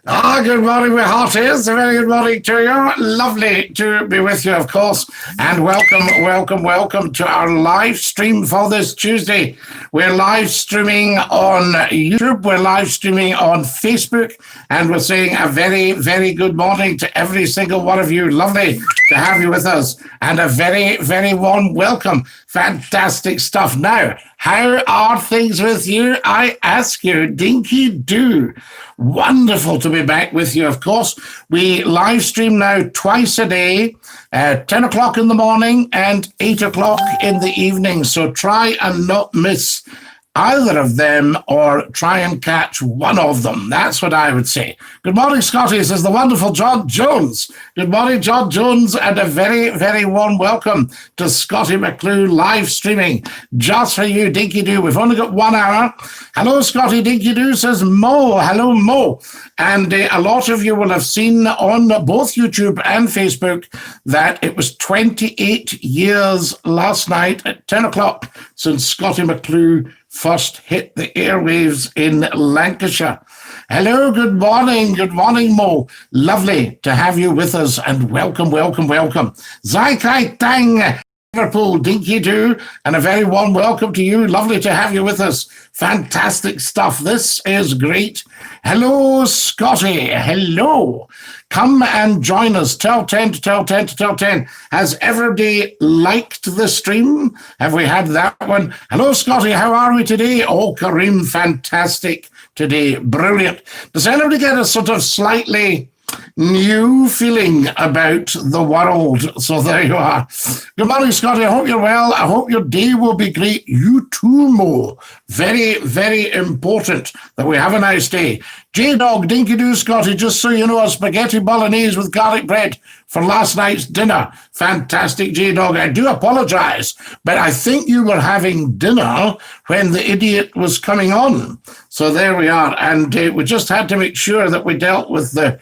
Good morning, my hearties. A very good morning to you. Lovely to be with you, of course. And welcome to our live stream for this Tuesday. We're live streaming on YouTube. We're live streaming on Facebook. And we're saying a very, very good morning to every single one of you. Lovely to have you with us. And a very, very warm welcome. Fantastic stuff. Now, how are things with you? I ask you, Dinky-Doo. Wonderful to be back with you, of course. We live stream now twice a day, 10 o'clock in the morning and 8 o'clock in the evening. So try and not miss either of them, or try and catch one of them. That's what I would say. Good morning, Scottie, says the wonderful John Jones. Good morning, John Jones, and a very, very warm welcome to Scottie Mcclue live streaming just for you, Dinky-Doo. We've only got 1 hour. Hello, Scottie. Dinky-Doo, says Mo. Hello, Mo. And a lot of you will have seen on both YouTube and Facebook that it was 28 years last night at 10 o'clock since Scottie Mcclue first hit the airwaves in Lancashire. Hello, good morning, Mo. Lovely to have you with us, and welcome. Zai Kai Tang, Liverpool, Dinky-Doo, and a very warm welcome to you. Lovely to have you with us. Fantastic stuff. This is great. Hello, Scottie. Hello. Come and join us. Tell 10 to tell 10 to tell 10. Has everybody liked the stream? Have we had that one? Hello, Scottie. How are we today? Oh, Kareem, fantastic today. Brilliant. Does anybody get a sort of slightly new feeling about the world? So there you are. Good morning, Scottie. I hope you're well. I hope your day will be great. You too, Mo. Very, very important that we have a nice day. J-Dog, Dinky-Doo, Scottie, just so you know, a spaghetti bolognese with garlic bread for last night's dinner. Fantastic, J-Dog. I do apologize, but I think you were having dinner when the idiot was coming on. So there we are. And we just had to make sure that we dealt with the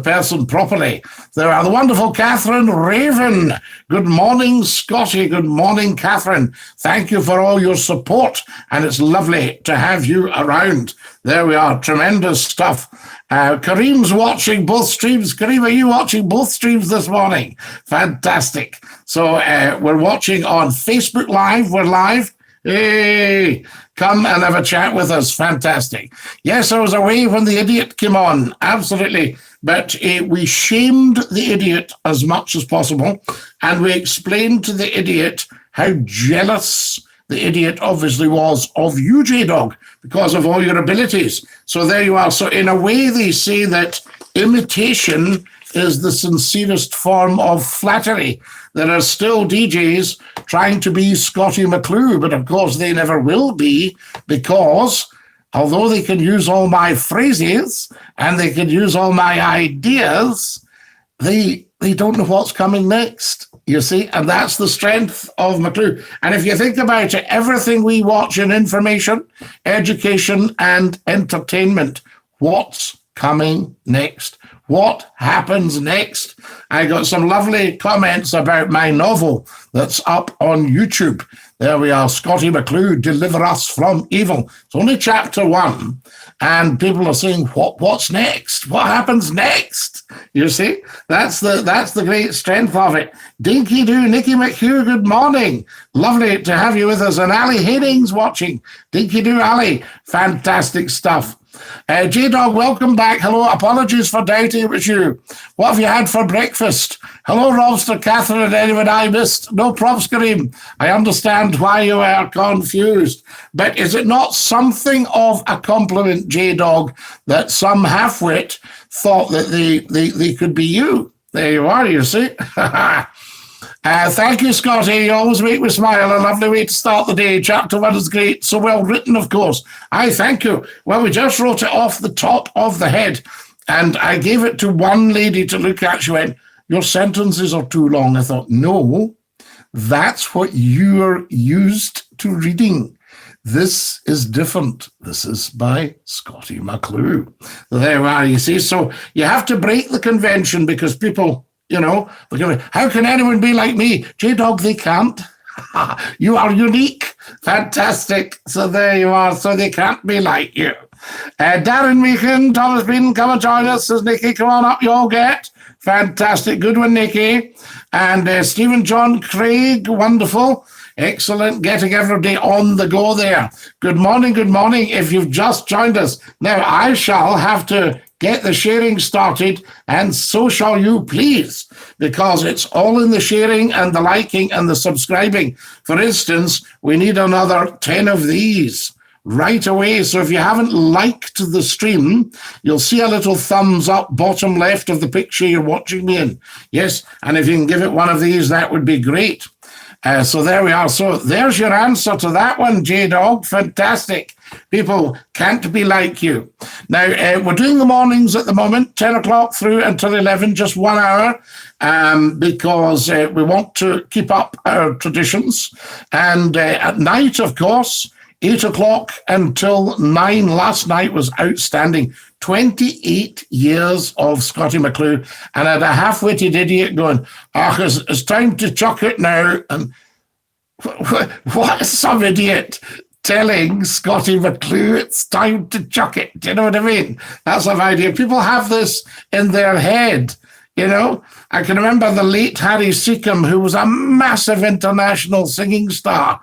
person properly. There are the wonderful Catherine Raven. Good morning, Scottie. Good morning, Catherine. Thank you for all your support, and it's lovely to have you around. There we are. Tremendous stuff. Kareem's watching both streams. Kareem, are you watching both streams this morning? Fantastic. So we're watching on Facebook Live. We're live. Hey, come and have a chat with us. Fantastic. Yes, I was away when the idiot came on. Absolutely. But we shamed the idiot as much as possible, and we explained to the idiot how jealous the idiot obviously was of you, J-Dog, because of all your abilities. So there you are. So in a way, they say that imitation is the sincerest form of flattery. There are still DJs trying to be Scottie Mcclue, but of course they never will be, because although they can use all my phrases and they can use all my ideas, they don't know what's coming next, you see, and that's the strength of Mcclue. And if you think about it, everything we watch in information, education, and entertainment, what's coming next? What happens next? I got some lovely comments about my novel that's up on YouTube. There we are, Scottie Mcclue, Deliver Us from Evil. It's only chapter 1, and people are saying, what's next? What happens next? You see, that's the great strength of it. Dinky-Doo, Nicky McHugh, good morning. Lovely to have you with us. And Ali Hastings watching. Dinky-Doo, Ali, fantastic stuff. J-Dog, welcome back. Hello, apologies for doubting it was you. What have you had for breakfast? Hello, Robster, Catherine, and anyone I missed. No props, Kareem. I understand why you are confused. But is it not something of a compliment, J-Dog, that some half-wit thought that they could be you? There you are, you see. Thank you, Scottie. You always make me smile. A lovely way to start the day. Chapter 1 is great. So well written, of course. I thank you. Well, we just wrote it off the top of the head, and I gave it to one lady to look at. She went, your sentences are too long. I thought, no, that's what you're used to reading. This is different. This is by Scottie Mcclue. There we are, you see. So you have to break the convention, because people, you know, how can anyone be like me? J-Dog, they can't. You are unique. Fantastic. So there you are. So they can't be like you. Darren Meekin, Thomas Bean, come and join us. Says Nikki, come on up, you'll get. Fantastic. Good one, Nikki. And Stephen John Craig, wonderful. Excellent. Getting everybody on the go there. Good morning, good morning. If you've just joined us. Now, I shall have to get the sharing started, and so shall you, please, because it's all in the sharing and the liking and the subscribing. For instance, we need another 10 of these right away. So if you haven't liked the stream, you'll see a little thumbs up bottom left of the picture you're watching me in. Yes, and if you can give it one of these, that would be great. So there we are. So there's your answer to that one, J-Dog. Fantastic. People can't be like you. Now, we're doing the mornings at the moment, 10 o'clock through until 11, just 1 hour, because we want to keep up our traditions. And at night, of course, 8 o'clock until 9 last night was outstanding. 28 years of Scottie Mcclue, and I had a half-witted idiot going, it's time to chuck it now. And what is some idiot telling Scottie Mcclue it's time to chuck it? Do you know what I mean? That's an idea. People have this in their head, you know. I can remember the late Harry Seacombe, who was a massive international singing star,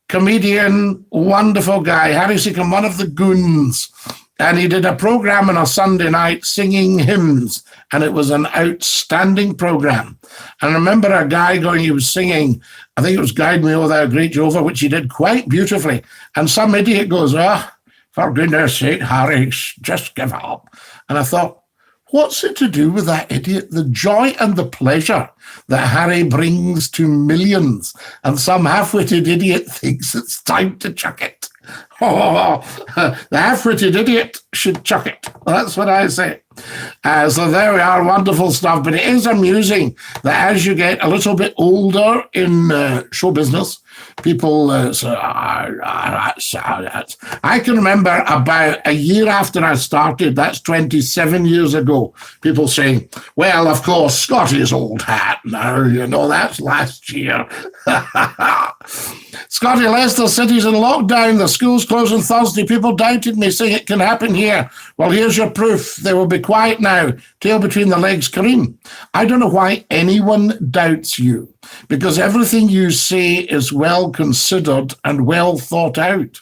comedian, wonderful guy. Harry Seacombe, one of the goons. And he did a program on a Sunday night singing hymns, and it was an outstanding program. And I remember a guy going, he was singing, I think it was Guide Me, O Thou Great Jehovah, which he did quite beautifully. And some idiot goes, for goodness sake, Harry, just give up. And I thought, what's it to do with that idiot? The joy and the pleasure that Harry brings to millions, and some half-witted idiot thinks it's time to chuck it. Oh, the half-witted idiot should chuck it. That's what I say. So there we are, wonderful stuff. But it is amusing that as you get a little bit older in show business, people say, I can remember about a year after I started, that's 27 years ago, people saying, well, of course, Scottie's old hat now, you know, that's last year. Scottie, Leicester City's in lockdown. The school's closing Thursday. People doubted me, saying it can happen here. Well, here's your proof. They will be quiet now. Tail between the legs, Kareem. I don't know why anyone doubts you, because everything you say is well considered and well thought out.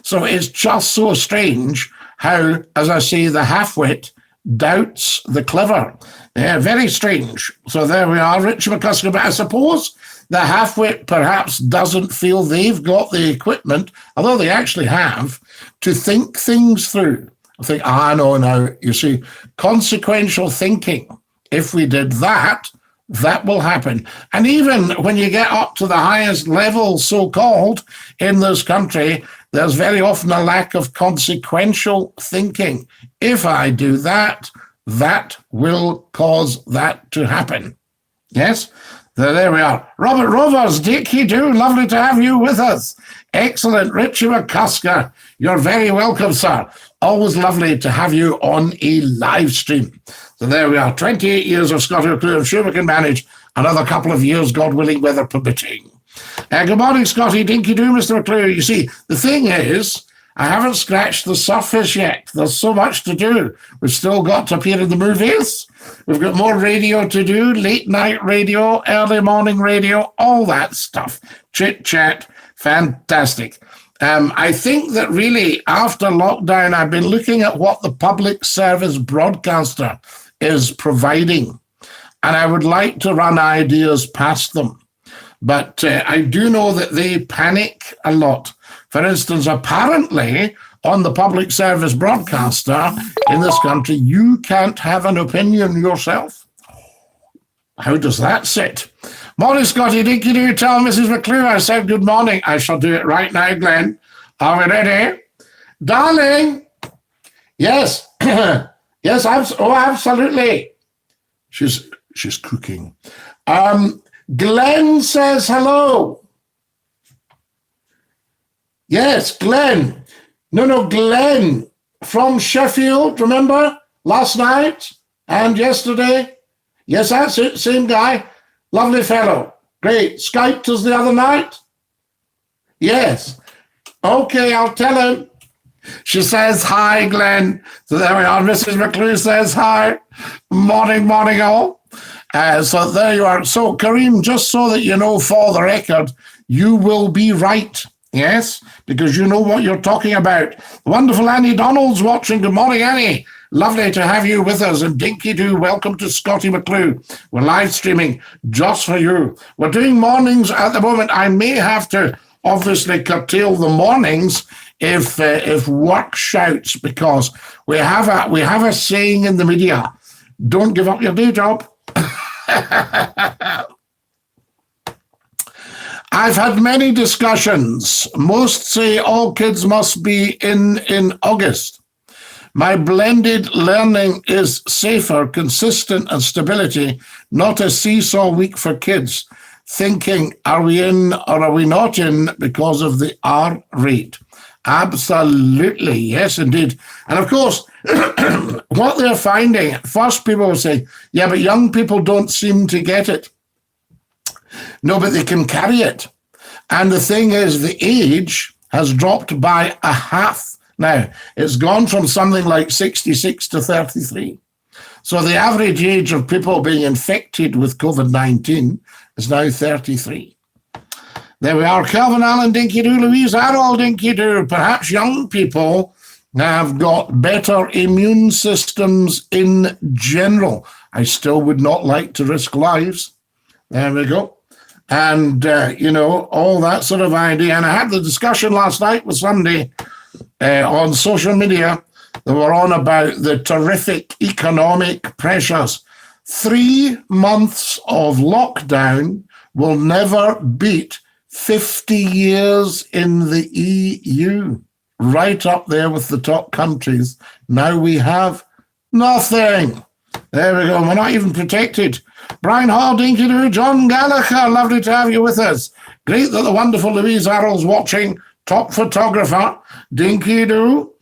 So it's just so strange how, as I say, the half-wit doubts the clever. Very strange. So there we are, Richard McCusker. But I suppose the half-wit perhaps doesn't feel they've got the equipment, although they actually have, to think things through. I think, no, now, you see, consequential thinking. If we did that, that will happen. And even when you get up to the highest level, so-called, in this country, there's very often a lack of consequential thinking. If I do that, that will cause that to happen. Yes? There we are. Robert Rovers, Dinky-Doo, lovely to have you with us. Excellent. Richie McCusker, you're very welcome, sir. Always lovely to have you on a live stream. So there we are, 28 years of Scottie Mcclue. I'm sure we can manage another couple of years, God willing, weather permitting. Good morning, Scottie. Dinky-Doo, Mr. McClue. You see, the thing is, I haven't scratched the surface yet. There's so much to do. We've still got to appear in the movies. We've got more radio to do, late night radio, early morning radio, all that stuff. Chit-chat, fantastic. I think that really after lockdown, I've been looking at what the public service broadcaster is providing, and I would like to run ideas past them. But I do know that they panic a lot. For instance, apparently on the public service broadcaster in this country, you can't have an opinion yourself. How does that sit? Morning, Scottie. Dinky-Doo, tell Mrs. McClue I said good morning. I shall do it right now, Glenn. Are we ready? Darling. Yes. Yes, absolutely. She's cooking. Glenn says hello. Yes, Glenn. No, Glenn from Sheffield, remember? Last night and yesterday. Yes, that's it, same guy. Lovely fellow. Great. Skyped us the other night? Yes. Okay, I'll tell him. She says hi, Glenn. So there we are. Mrs. McClue says hi. Morning, morning, all. So there you are. So, Kareem, just so that you know for the record, you will be right. Yes, because you know what you're talking about. Wonderful Annie Donald's watching. Good morning, Annie. Lovely to have you with us. And Dinky-Doo, welcome to Scottie Mcclue. We're live streaming just for you. We're doing mornings at the moment. I may have to obviously curtail the mornings if work shouts, because we have a saying in the media: don't give up your day job. I've had many discussions. Most say all kids must be in August. My blended learning is safer, consistent, and stability, not a seesaw week for kids, thinking, are we in or are we not in because of the R rate? Absolutely, yes, indeed. And of course, what they're finding, first people will say, yeah, but young people don't seem to get it. No, but they can carry it. And the thing is, the age has dropped by a half. Now, it's gone from something like 66 to 33. So the average age of people being infected with COVID-19 is now 33. There we are. Calvin Allen, Dinky-Doo, Louise Arroll, Dinky-Doo. Perhaps young people have got better immune systems in general. I still would not like to risk lives. There we go. And, all that sort of idea. And I had the discussion last night with somebody on social media that were on about the terrific economic pressures. 3 months of lockdown will never beat 50 years in the EU. Right up there with the top countries. Now we have nothing. There we go. We're not even protected. Brian Hall, Dinky-Doo, John Gallagher, lovely to have you with us. Great that the wonderful Louise Arroll's watching. Top photographer, Dinky-Doo.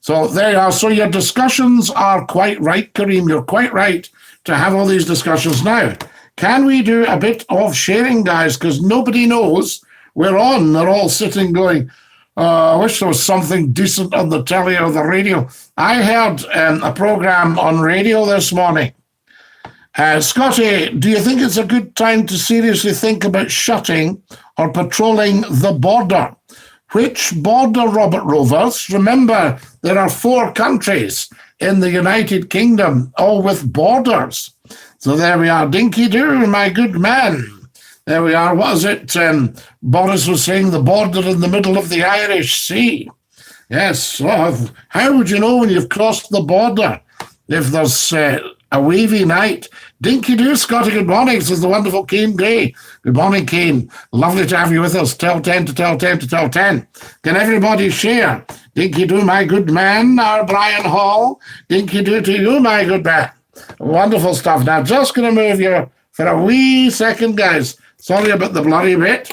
So there you are. So your discussions are quite right, Kareem. You're quite right to have all these discussions. Now, can we do a bit of sharing, guys? Because nobody knows we're on. They're all sitting going, I wish there was something decent on the telly or the radio. I heard a program on radio this morning. Scottie, do you think it's a good time to seriously think about shutting or patrolling the border? Which border, Robert Rovers? Remember, there are 4 countries in the United Kingdom, all with borders. So there we are. Dinky-Doo, my good man. There we are. What is it? Boris was saying the border in the middle of the Irish Sea. Yes. So how would you know when you've crossed the border if there's a wavy night? Dinky-Doo, Scottie, good morning, says the wonderful Kane Gray. Good morning, Kane. Lovely to have you with us. Tell 10 to tell 10 to tell 10. Can everybody share? Dinky-Doo, my good man. Our Brian Hall. Dinky-Doo to you, my good man. Wonderful stuff. Now, just going to move you for a wee second, guys. Sorry about the blurry bit.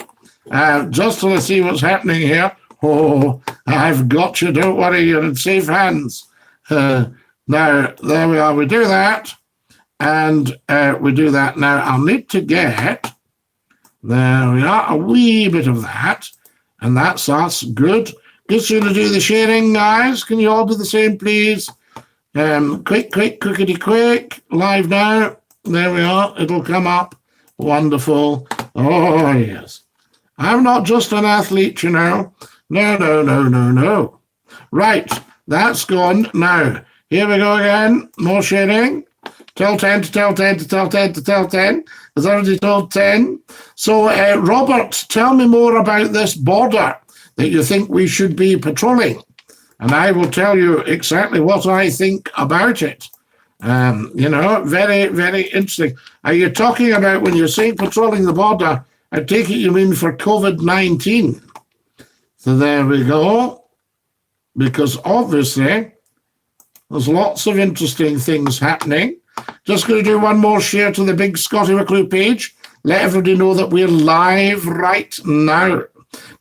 Just to see what's happening here. Oh, I've got you. Don't worry, you're in safe hands. Now, there we are. We do that. And we do that. Now, I'll need to get, there we are, a wee bit of that. And that's us. Good. Just going to do the sharing, guys. Can you all do the same, please? Quick, quickety quick. Live now. There we are. It'll come up. Wonderful. Oh, yes. I'm not just an athlete, you know. No. Right. That's gone. Now, here we go again. More sharing. Tell 10 to tell 10 to tell 10 to tell 10. Has already told 10. So, Robert, tell me more about this border that you think we should be patrolling. And I will tell you exactly what I think about it. Very, very interesting. Are you talking about, when you're saying patrolling the border, I take it you mean for COVID-19. So there we go. Because obviously, there's lots of interesting things happening. Just going to do one more share to the big Scottie Mcclue page. Let everybody know that we're live right now.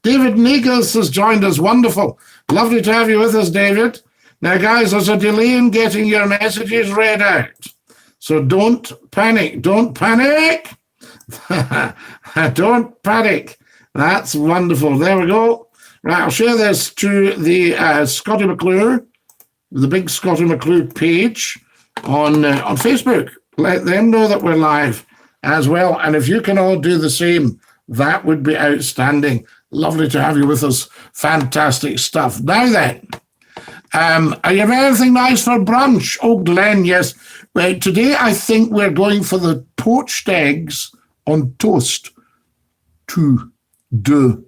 David Negus has joined us. Wonderful. Lovely to have you with us, David. Now, guys, there's a delay in getting your messages read out. So don't panic. Don't panic. Don't panic. That's wonderful. There we go. Right, I'll share this to the Scottie Mcclue, the big Scottie Mcclue page on Facebook. Let them know that we're live as well. And if you can all do the same, that would be outstanding. Lovely to have you with us. Fantastic stuff. Now then, are you having anything nice for brunch? Oh, Glenn, yes. Well, today I think we're going for the poached eggs on toast. ToThe.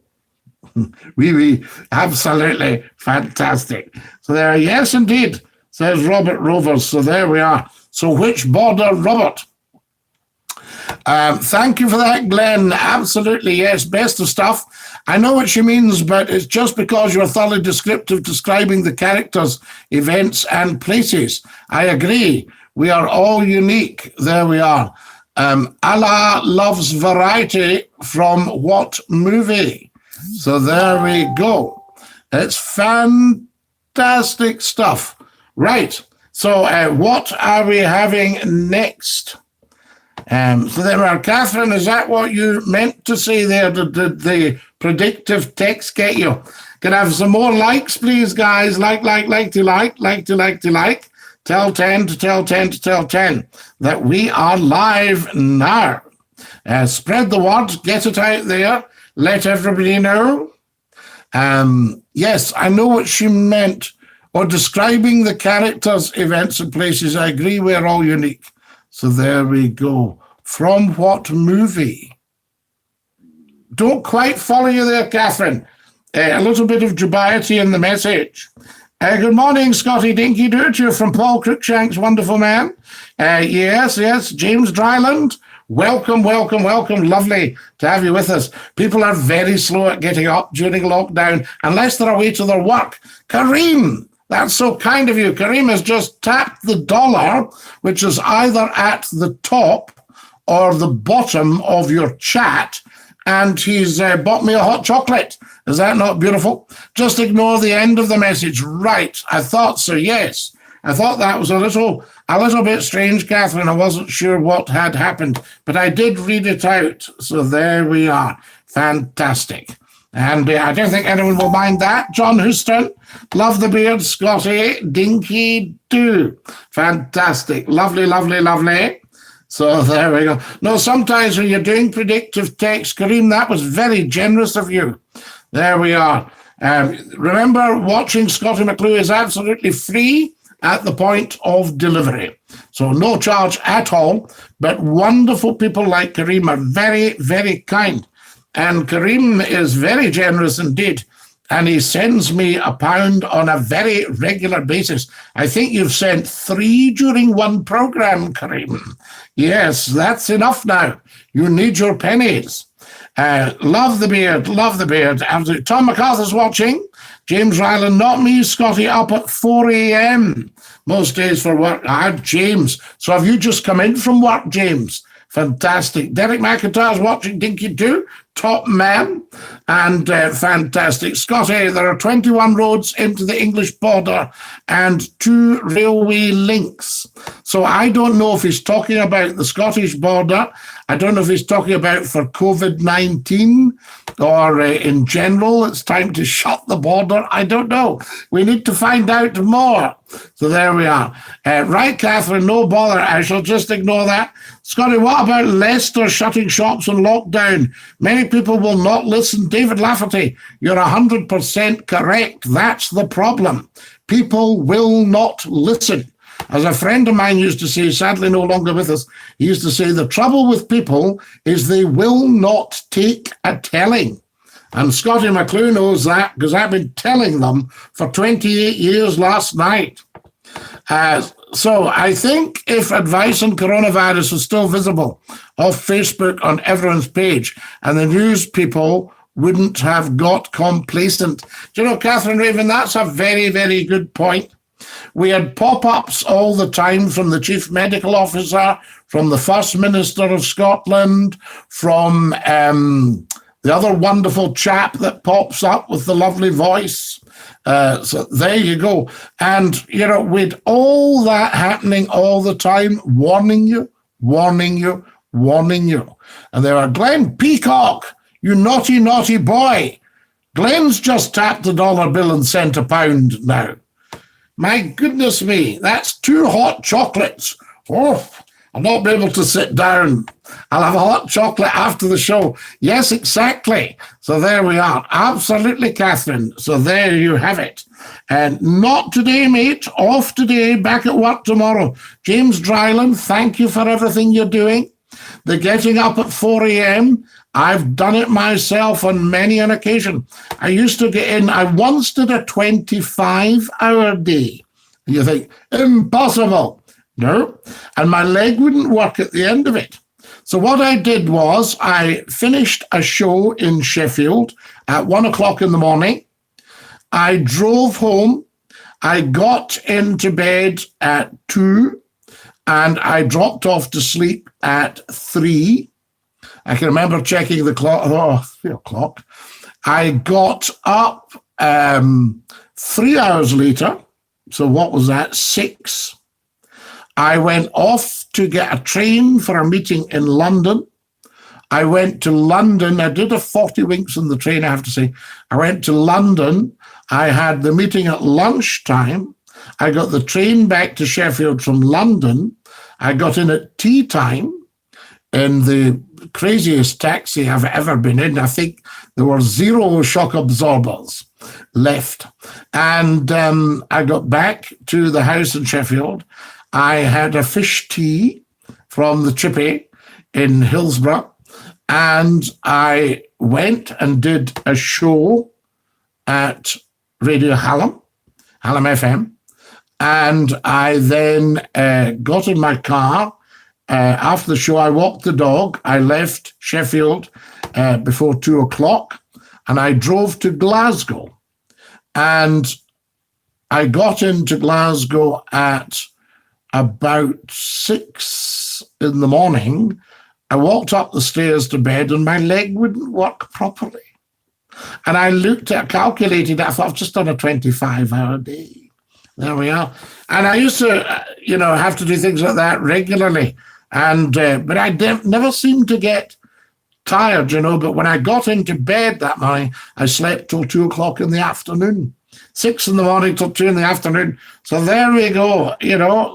Oui, absolutely fantastic. So there, yes, indeed, says Robert Rovers. So there we are. So which border, Robert? Thank you for that, Glenn. Absolutely, yes, best of stuff. I know what she means, but it's just because you're thoroughly descriptive, describing the characters, events, and places. I agree. We are all unique. There we are. Allah loves variety from what movie? So there we go. It's fantastic stuff. Right. So what are we having next? So there we are. Catherine, is that what you meant to say there? Did the predictive text get you? Can I have some more likes, please, guys? Like. Tell 10 to tell 10 to tell 10 that we are live now. Spread the word. Get it out there. Let everybody know. Yes, I know what she meant. Or describing the characters, events, and places. I agree, we're all unique. So there we go. From what movie? Don't quite follow you there, Catherine. A little bit of dubiety in the message. Good morning, Scottie Dinky-Doo to you from Paul Cruikshank's wonderful man. Yes, James Dryland. Welcome. Lovely to have you with us. People are very slow at getting up during lockdown unless they're away to their work. Kareem, that's so kind of you. Kareem has just tapped the dollar, which is either at the top or the bottom of your chat, and he's bought me a hot chocolate. Is that not beautiful? Just ignore the end of the message. Right, I thought so, yes. I thought that was a little bit strange, Catherine. I wasn't sure what had happened, but I did read it out. So there we are. Fantastic. And I don't think anyone will mind that. John Houston, love the beard, Scottie. Dinky-Doo. Fantastic. Lovely. So there we go. No, sometimes when you're doing predictive text, Kareem, that was very generous of you. There we are. Remember, watching Scottie Mcclue is absolutely free at the point of delivery. So no charge at all, but wonderful people like Kareem are very, very kind. And Kareem is very generous indeed. And he sends me £1 on a very regular basis. I think you've sent 3 during one program, Kareem. Yes, that's enough now. You need your pennies. Love the beard. Absolutely. Tom MacArthur's watching. James Ryland, not me, Scottie, up at 4 a.m. most days for work. James. So have you just come in from work, James? Fantastic. Derek McIntyre's watching. Dinky-Doo, top man, and fantastic. Scottie, there are 21 roads into the English border and 2 railway links. So I don't know if he's talking about the Scottish border. I don't know if he's talking about for COVID-19 or in general, it's time to shut the border. I don't know. We need to find out more. So there we are. Right, Catherine, no bother. I shall just ignore that. Scottie, what about Leicester shutting shops and lockdown? Many people will not listen. David Lafferty, you're 100% correct. That's the problem. People will not listen. As a friend of mine used to say, sadly no longer with us, he used to say, the trouble with people is they will not take a telling. And Scottie Mcclue knows that because I've been telling them for 28 years last night. So I think if advice on coronavirus was still visible off Facebook on everyone's page and the news people wouldn't have got complacent. Do you know, Catherine Raven, that's a very, very good point. We had pop-ups all the time from the Chief Medical Officer, from the First Minister of Scotland, from the other wonderful chap that pops up with the lovely voice. So there you go. And, you know, with all that happening all the time, warning you. And there are Glenn Peacock, you naughty, naughty boy. Glenn's just tapped the dollar bill and sent £1 now. My goodness me, that's 2 hot chocolates. Oh, I'll not be able to sit down. I'll have a hot chocolate after the show. Yes, exactly. So there we are. Absolutely, Catherine. So there you have it. And not today, mate. Off today, back at work tomorrow. James Dryland, thank you for everything you're doing. The getting up at 4 a.m., I've done it myself on many an occasion. I used to get in, I once did a 25-hour day. And you think, impossible. No. And my leg wouldn't work at the end of it. So what I did was I finished a show in Sheffield at 1 o'clock in the morning. I drove home. I got into bed at 2 and I dropped off to sleep at 3. I can remember checking the clock. 3 o'clock. I got up 3 hours later. So what was that? 6. I went off to get a train for a meeting in London. I went to London. I did a 40 winks on the train, I have to say. I went to London. I had the meeting at lunchtime. I got the train back to Sheffield from London. I got in at tea time in the craziest taxi I've ever been in. I think there were 0 shock absorbers left. And I got back to the house in Sheffield. I had a fish tea from the Chippy in Hillsborough, and I went and did a show at Radio Hallam FM, and I then got in my car. After the show, I walked the dog. I left Sheffield before 2 o'clock, and I drove to Glasgow. And I got into Glasgow at about 6 in the morning. I walked up the stairs to bed and my leg wouldn't work properly. And I calculated, I thought I've just done a 25-hour day. There we are. And I used to, have to do things like that regularly. And but I never seemed to get tired, but when I got into bed that morning, I slept till 2 o'clock in the afternoon. 6 in the morning till 2 in the afternoon. So there we go.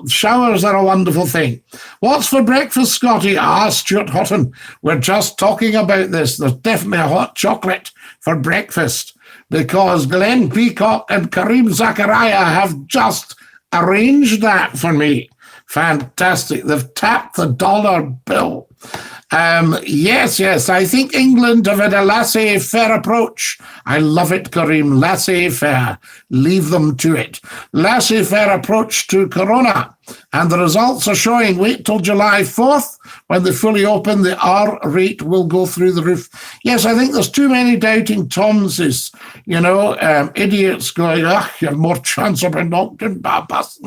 Showers are a wonderful thing. What's for breakfast, Scotty? Stuart Houghton. We're just talking about this. There's definitely a hot chocolate for breakfast because Glenn Peacock and Kareem Zachariah have just arranged that for me. Fantastic. They've tapped the dollar bill. Yes. I think England have had a laissez-faire approach. I love it, Kareem. Laissez-faire. Leave them to it. Laissez-faire approach to Corona. And the results are showing. Wait till July 4th. When they fully open, the R rate will go through the roof. Yes, I think there's too many doubting Tomses. Idiots going, you have more chance of being knocked in by a bus.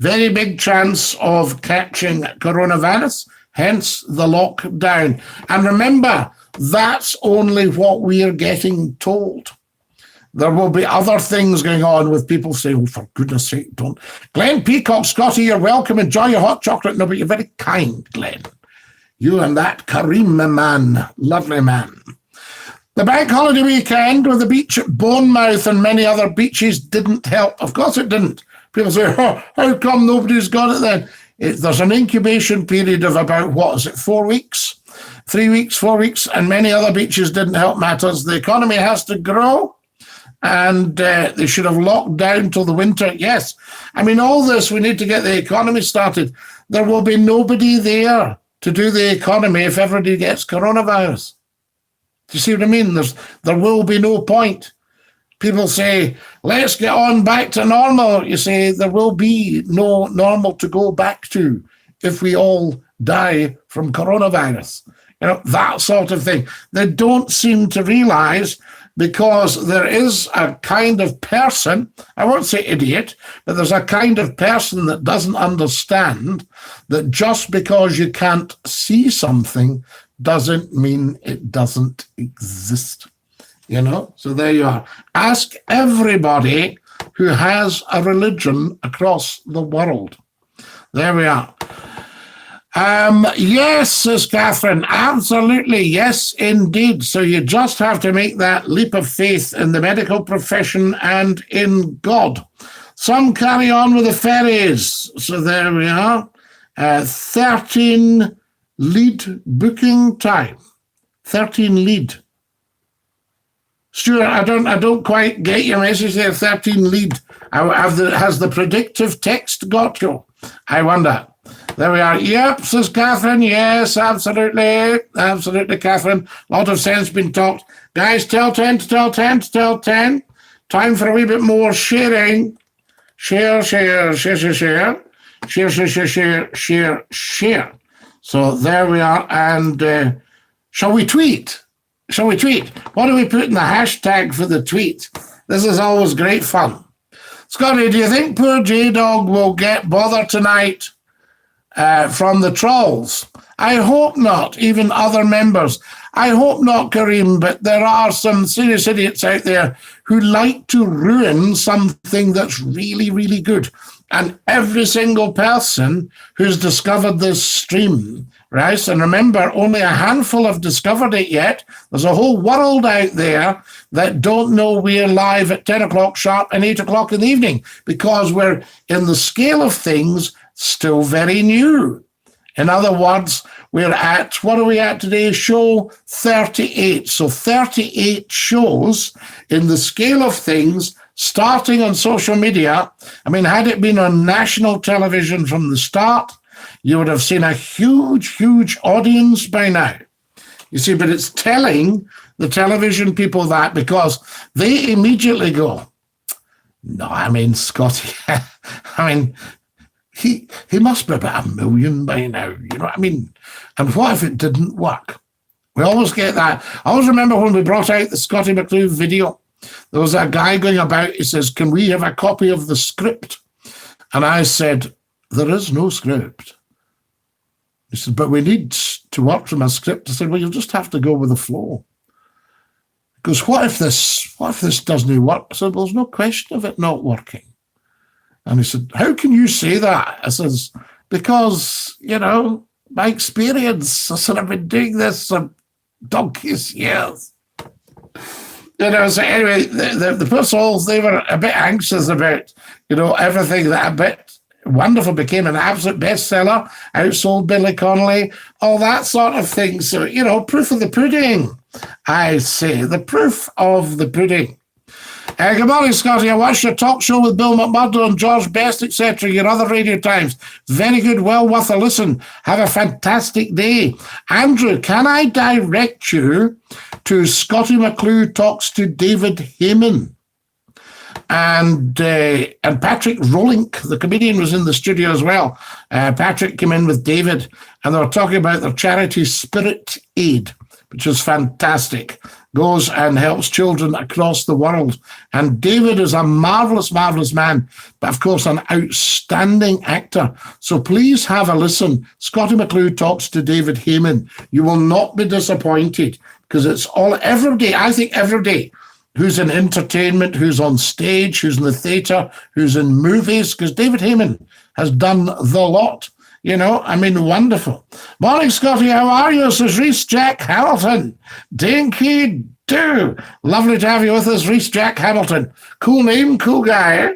Very big chance of catching coronavirus, hence the lockdown. And remember, that's only what we are getting told. There will be other things going on with people saying, for goodness sake, don't. Glenn Peacock, Scotty, you're welcome. Enjoy your hot chocolate. No, but you're very kind, Glenn. You and that Kareem man, lovely man. The bank holiday weekend with the beach at Bournemouth and many other beaches didn't help. Of course it didn't. People say, how come nobody's got it then? There's an incubation period of about, 4 weeks? 3 weeks, 4 weeks, and many other beaches didn't help matters. The economy has to grow, and they should have locked down till the winter. Yes, all this, we need to get the economy started. There will be nobody there to do the economy if everybody gets coronavirus. Do you see what I mean? There will be no point. People say, let's get on back to normal. You say there will be no normal to go back to if we all die from coronavirus. That sort of thing. They don't seem to realize because there is a kind of person, I won't say idiot, but there's a kind of person that doesn't understand that just because you can't see something doesn't mean it doesn't exist. So there you are. Ask everybody who has a religion across the world. There we are. Yes, says Catherine. Absolutely. Yes, indeed. So you just have to make that leap of faith in the medical profession and in God. Some carry on with the ferries. So there we are. 13 lead booking time. 13 lead. Stuart, I don't quite get your message there. 13 lead. Has the predictive text got you? I wonder. There we are. Yep, says Catherine. Yes, absolutely. Absolutely, Catherine. A lot of sense being talked. Guys, tell 10 to tell 10 to tell 10. Time for a wee bit more sharing. Share. Share. So there we are. And shall we tweet? What do we put in the hashtag for the tweet? This is always great fun. Scottie, do you think poor J-Dog will get bothered tonight from the trolls? I hope not, even other members. I hope not, Kareem, but there are some serious idiots out there who like to ruin something that's really, really good. And every single person who's discovered this stream, right? And remember, only a handful have discovered it yet. There's a whole world out there that don't know we're live at 10 o'clock sharp and 8 o'clock in the evening because we're, in the scale of things, still very new. In other words, we're at, what are we at today? Show 38. So 38 shows in the scale of things, starting on social media. I mean, had it been on national television from the start, you would have seen a huge, huge audience by now. You see, but it's telling the television people that because they immediately go, no, I mean, Scottie, I mean, he must be about 1 million by now, you know what I mean? And what if it didn't work? We always get that. I always remember when we brought out the Scottie Mcclue video, there was a guy going about, he says, can we have a copy of the script? And I said, there is no script. He said, but we need to work from a script. I said, well, you'll just have to go with the flow. Because what if this doesn't work? I said, well, there's no question of it not working. And he said, how can you say that? I says, because, you know, my experience. I said, I've been doing this for donkey's years. You know, so anyway, the poor souls, they were a bit anxious about, you know, everything that a bit wonderful became an absolute bestseller, outsold Billy Connolly, all that sort of thing. So, you know, proof of the pudding, I say, the proof of the pudding. Good morning, Scottie. I watched your talk show with Bill McMurdo and George Best, etc., your other radio times. Very good, well worth a listen. Have a fantastic day. Andrew, can I direct you to Scottie Mcclue talks to David Heyman? And Patrick Rolink, the comedian, was in the studio as well. Patrick came in with David, and they were talking about their charity Spirit Aid, which is fantastic. Goes and helps children across the world. And David is a marvelous, marvelous man, but of course an outstanding actor. So please have a listen. Scottie Mcclue talks to David Heyman. You will not be disappointed because it's all every day. I think every day. Who's in entertainment, who's on stage, who's in the theatre, who's in movies, because David Heyman has done the lot. You know, I mean, wonderful. Morning, Scottie. How are you? This is Rhys Jack Hamilton. Dinky-Doo. Lovely to have you with us, Rhys Jack Hamilton. Cool name, cool guy.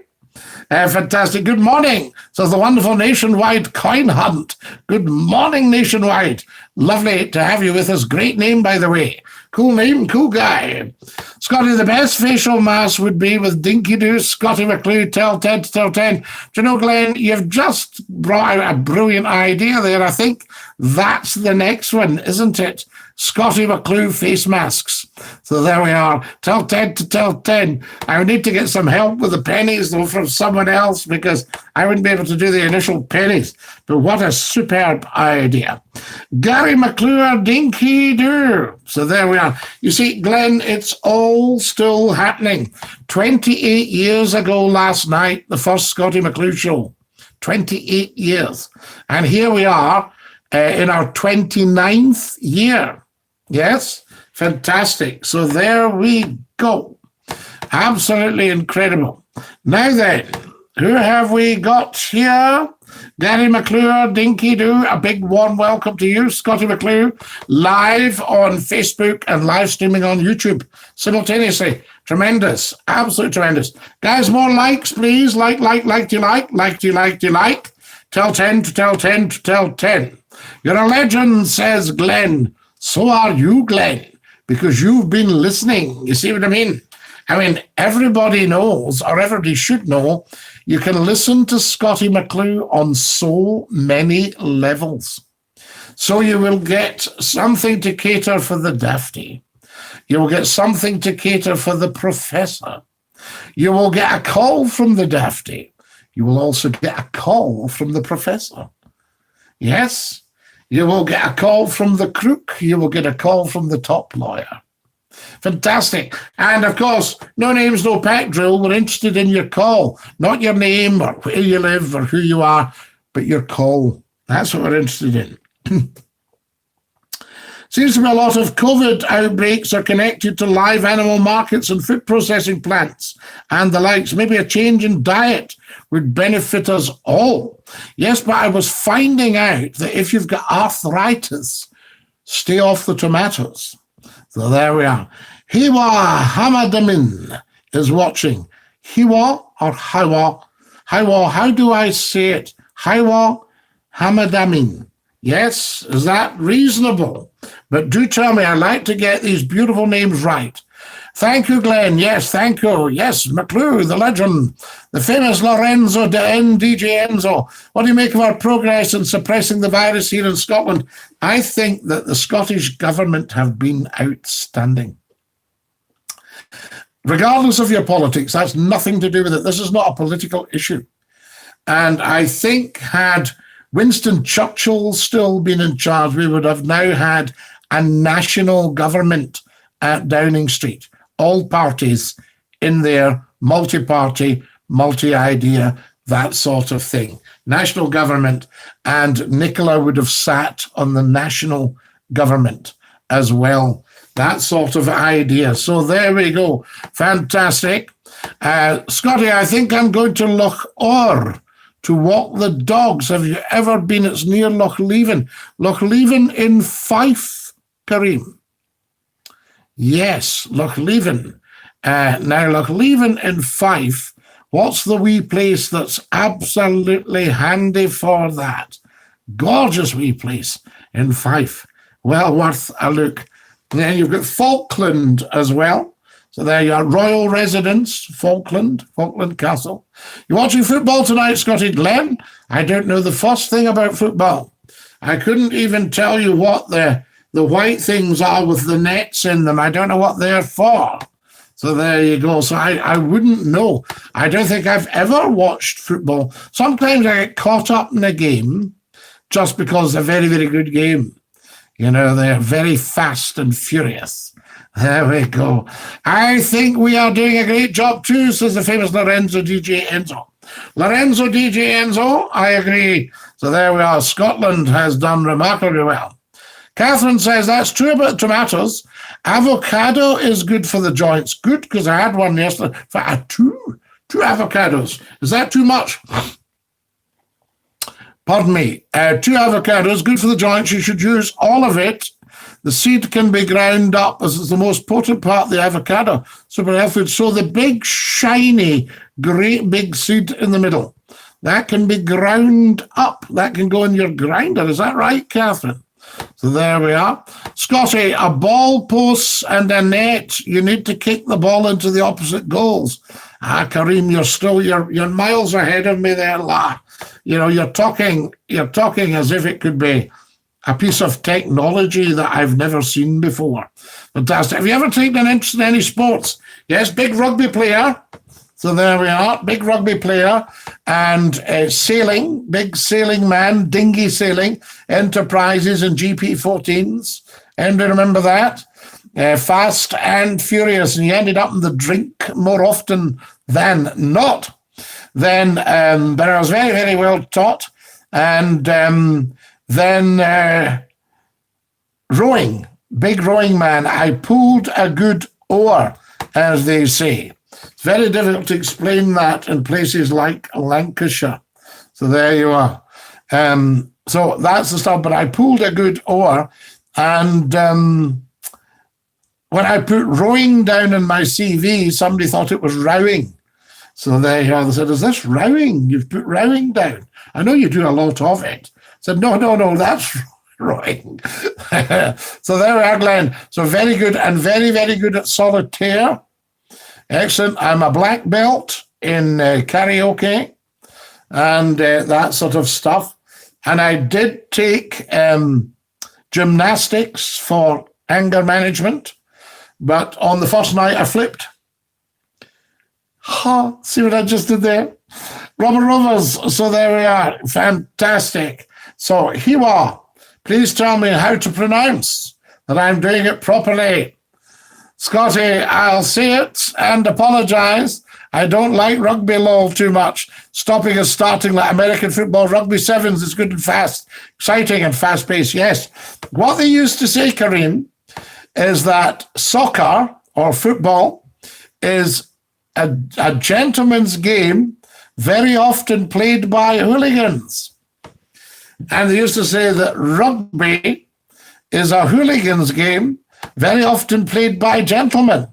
Fantastic. Good morning. So the wonderful Nationwide Coin Hunt. Good morning, Nationwide. Lovely to have you with us. Great name, by the way. Cool name, cool guy. Scottie, the best facial mask would be with Dinky-Doo, Scottie Mcclue, tell 10 to tell 10. Do you know, Glenn, you've just brought out a brilliant idea there. I think that's the next one, isn't it? Scottie Mcclue face masks. So there we are. Tell 10 to tell 10. I would need to get some help with the pennies, though, from someone else because I wouldn't be able to do the initial pennies. But what a superb idea. Gary McClure, Dinky-Doo. So there we are. You see, Glenn, it's all still happening. 28 years ago last night, the first Scottie Mcclue show. 28 years. And here we are in our 29th year. Yes? Fantastic. So there we go. Absolutely incredible. Now then, Who have we got here? Scottie Mcclue, Dinky-Doo, a big warm welcome to you. Scottie Mcclue, live on Facebook and live streaming on YouTube simultaneously. Tremendous, absolutely tremendous. Guys, more likes, please. Like. Tell 10 to tell 10 to tell 10. You're a legend, says Glenn. So are you, Glenn, because you've been listening. You see what I mean? I mean, everybody knows, or everybody should know, you can listen to Scottie Mcclue on so many levels. So you will get something to cater for the dafty. You will get something to cater for the professor. You will get a call from the dafty. You will also get a call from the professor. Yes, you will get a call from the crook. You will get a call from the top lawyer. Fantastic. And of course, no names, no pet drill. We're interested in your call, not your name or where you live or who you are, but your call. That's what we're interested in. Seems to be a lot of COVID outbreaks are connected to live animal markets and food processing plants and the likes. Maybe a change in diet would benefit us all. Yes, but I was finding out that if you've got arthritis, stay off the tomatoes. So there we are. Hiwa Hamadamin is watching. Hiwa or Hiwa? Hiwa, how do I say it? Hiwa Hamadamin. Yes, is that reasonable? But do tell me, I like to get these beautiful names right. Thank you, Glenn. Yes, thank you. Yes, Mcclue, the legend, the famous Lorenzo de DJ Enzo. What do you make of our progress in suppressing the virus here in Scotland? I think that the Scottish government have been outstanding. Regardless of your politics, that's nothing to do with it. This is not a political issue. And I think had Winston Churchill still been in charge, we would have now had a national government at Downing Street. All parties in there, multi-party, multi-idea, that sort of thing. National government, and Nicola would have sat on the national government as well. That sort of idea. So there we go. Fantastic. Scottie, I think I'm going to Loch Orr to walk the dogs. Have you ever been? It's near Loch Leven. Loch Leven in Fife, Kareem. Yes, Loch Leven. Now, Loch Leven in Fife, what's the wee place that's absolutely handy for that? Gorgeous wee place in Fife. Well worth a look. And then you've got Falkland as well. So there you are, Royal Residence, Falkland Castle. You're watching football tonight, Scottie Glenn? I don't know the first thing about football. I couldn't even tell you what the white things are with the nets in them. I don't know what they're for. So there you go. So I wouldn't know. I don't think I've ever watched football. Sometimes I get caught up in a game just because it's a very, very good game. You know, they're very fast and furious. There we go. I think we are doing a great job too, says the famous Lorenzo DJ Enzo. Lorenzo DJ Enzo, I agree. So there we are. Scotland has done remarkably well. Catherine says, that's true about tomatoes. Avocado is good for the joints. Good, because I had one yesterday. For two avocados. Is that too much? Pardon me. 2 avocados, good for the joints. You should use all of it. The seed can be ground up as it's the most potent part of the avocado. Super healthy. So the big, shiny, great big seed in the middle, that can be ground up. That can go in your grinder. Is that right, Catherine? So there we are. Scottie, a ball post and a net. You need to kick the ball into the opposite goals. Kareem, you're miles ahead of me there, La. You know, you're talking as if it could be a piece of technology that I've never seen before. Fantastic. Have you ever taken an interest in any sports? Yes, big rugby player. So there we are, big rugby player. And sailing, big sailing man, dinghy sailing, enterprises and GP14s. Anybody remember that? Fast and furious. And he ended up in the drink more often than not. Then, but I was very, very well taught. And then rowing, big rowing man. I pulled a good oar, as they say. It's very difficult to explain that in places like Lancashire. So there you are. So that's the stuff. But I pulled a good oar, and when I put rowing down in my CV, somebody thought it was rowing. So there you are. They said, "Is this rowing? You've put rowing down. I know you do a lot of it." I said, no, that's rowing. So there we are, Glenn. So very good, and very, very good at solitaire. Excellent. I'm a black belt in karaoke and that sort of stuff. And I did take gymnastics for anger management, but on the first night I flipped. See what I just did there? Robert Rovers, so there we are. Fantastic. So Hiwa, please tell me how to pronounce that I'm doing it properly. Scottie, I'll say it and apologize. I don't like rugby law too much. Stopping and starting like American football. Rugby sevens is good and fast, exciting and fast-paced, yes. What they used to say, Kareem, is that soccer or football is a gentleman's game very often played by hooligans. And they used to say that rugby is a hooligan's game very often played by gentlemen.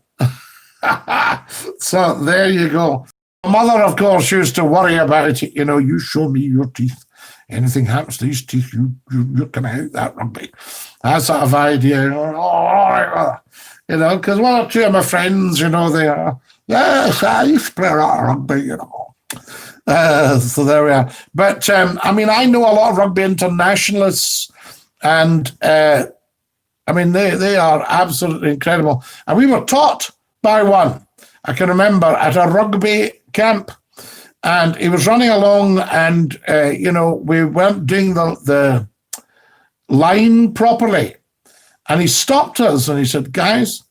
So there you go. Mother, of course, used to worry about it. You know, you show me your teeth. Anything happens to these teeth, you're going to out that rugby. That sort of idea. You know, because one or two of my friends, you know, they are, yes, I used to play a lot of rugby, you know. So there we are. But, I mean, I know a lot of rugby internationalists, and, I mean, they are absolutely incredible. And we were taught by one, I can remember, at a rugby camp, and he was running along, and, you know, we weren't doing the line properly. And he stopped us and he said, guys,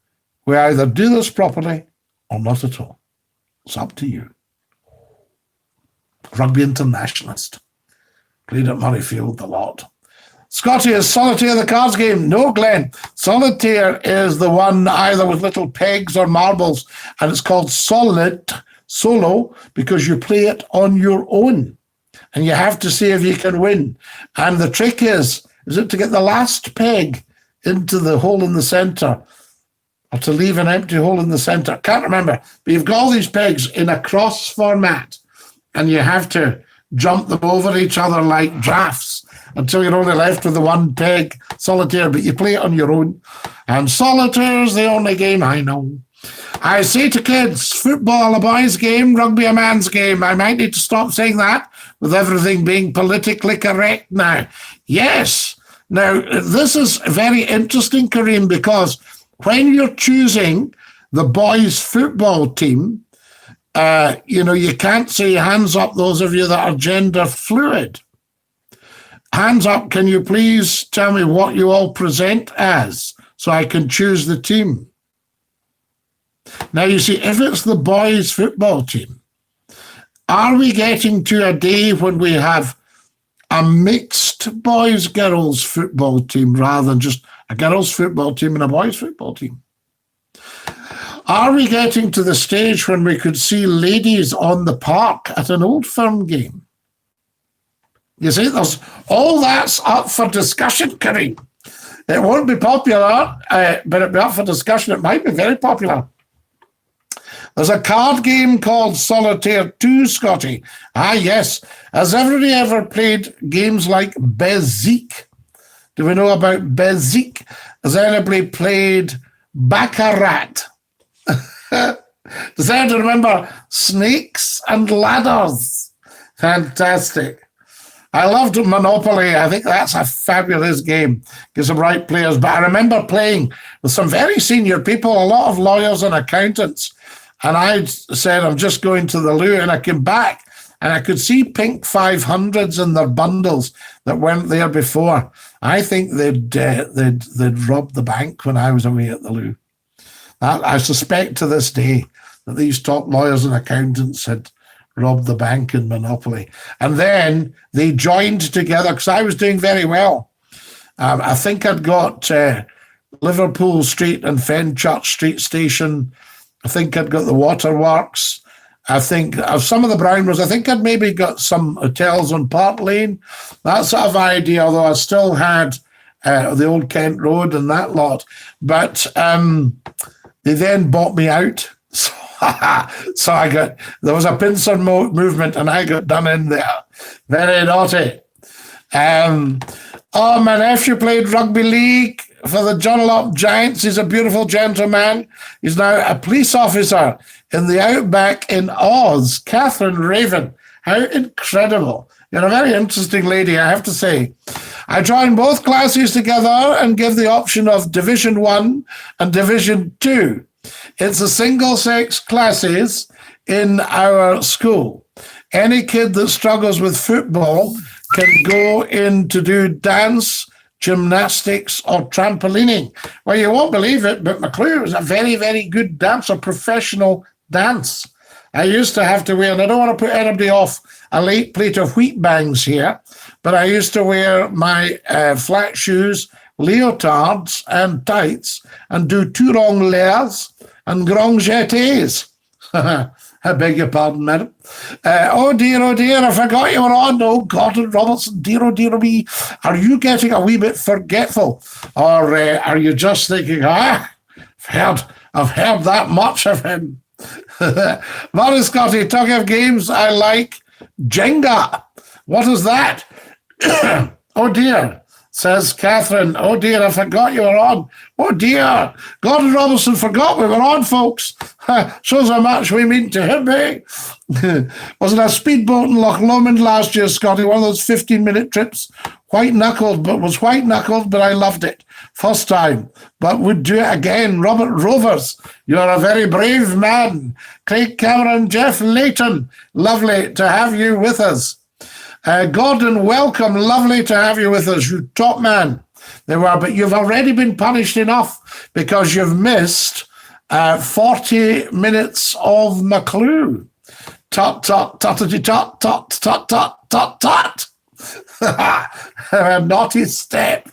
we either do this properly or not at all. It's up to you. Rugby internationalist. Played at Murrayfield a lot. Scottie, is solitaire the cards game? No, Glenn. Solitaire is the one either with little pegs or marbles, and it's called solo, because you play it on your own, and you have to see if you can win. And the trick is it to get the last peg into the hole in the center, or to leave an empty hole in the center. Can't remember, but you've got all these pegs in a cross format, and you have to jump them over each other like drafts until you're only left with the one peg. Solitaire, but you play it on your own. And solitaire is the only game I know. I say to kids, football a boy's game, rugby a man's game. I might need to stop saying that with everything being politically correct now. Yes. Now, this is very interesting, Kareem, because when you're choosing the boys' football team, you know, you can't say hands up those of you that are gender fluid. Hands up, can you please tell me what you all present as so I can choose the team? Now, you see, if it's the boys' football team, are we getting to a day when we have a mixed boys-girls football team rather than just a girls' football team and a boys' football team? Are we getting to the stage when we could see ladies on the park at an Old Firm game? You see, there's all that's up for discussion, Kareem. It won't be popular, but it'll be up for discussion. It might be very popular. There's a card game called Solitaire 2, Scottie. Ah, yes. Has everybody ever played games like Bezique? Do we know about Bezique? Has anybody played Baccarat? Does anybody remember Snakes and Ladders? Fantastic. I loved Monopoly. I think that's a fabulous game. Gives some right players. But I remember playing with some very senior people, a lot of lawyers and accountants. And I said, I'm just going to the loo. And I came back and I could see pink 500s in their bundles that weren't there before. I think they'd robbed the bank when I was away at the loo. I suspect to this day that these top lawyers and accountants had robbed the bank in Monopoly. And then they joined together, because I was doing very well. I think I'd got Liverpool Street and Fenchurch Street Station I think I'd got the waterworks. I think of some of the brown ones, I think I'd maybe got some hotels on Park Lane, that sort of idea, although I still had the Old Kent Road and that lot. But they then bought me out. So there was a pincer movement and I got done in there. Very naughty. My nephew played rugby league for the Johnalop Giants. He's a beautiful gentleman. He's now a police officer in the Outback in Oz. Catherine Raven. How incredible. You're a very interesting lady, I have to say. I joined both classes together and give the option of Division 1 and Division 2. It's a single-sex classes in our school. Any kid that struggles with football can go in to do dance, gymnastics, or trampolining. Well, you won't believe it, but Mcclue was a very, very good dancer, professional dance. I used to have to wear, and I don't want to put anybody off a late plate of wheat bangs here, but I used to wear my flat shoes, leotards, and tights, and do two ronglairs and grand jetés. I beg your pardon, madam. Oh dear, I forgot you were on. Oh, Gordon Robertson, dear me. Are you getting a wee bit forgetful? Or are you just thinking, I've heard that much of him. Morning, Scotty. Talking of games, I like Jenga. What is that? Oh dear, says Catherine. Oh dear, I forgot you were on. Oh dear, Gordon Robertson forgot we were on, folks. Shows how much we mean to him, eh? Was it a speedboat in Loch Lomond last year, Scotty? One of those 15-minute trips. White-knuckled, but I loved it. First time, but would do it again. Robert Rovers, you're a very brave man. Craig Cameron, Jeff Layton, lovely to have you with us. Gordon, welcome. Lovely to have you with us. You top man. But you've already been punished enough because you've missed 40 minutes of Mcclue. Tut, tut, tutty, tut, tut, tut, tut, tut, tut. A naughty step.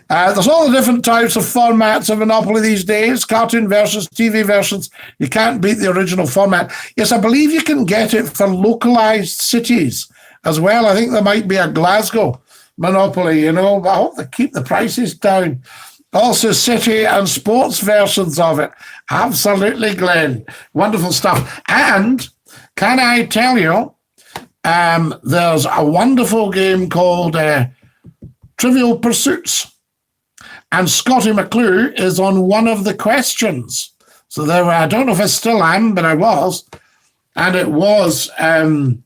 There's all the different types of formats of Monopoly these days, cartoon versions, TV versions. You can't beat the original format. Yes, I believe you can get it for localized cities as well. I think there might be a Glasgow Monopoly, but I hope they keep the prices down. Also city and sports versions of it. Absolutely, Glenn. Wonderful stuff. And can I tell you, there's a wonderful game called Trivial Pursuits. And Scottie Mcclue is on one of the questions. So there were, I don't know if I still am, but I was. And it was, I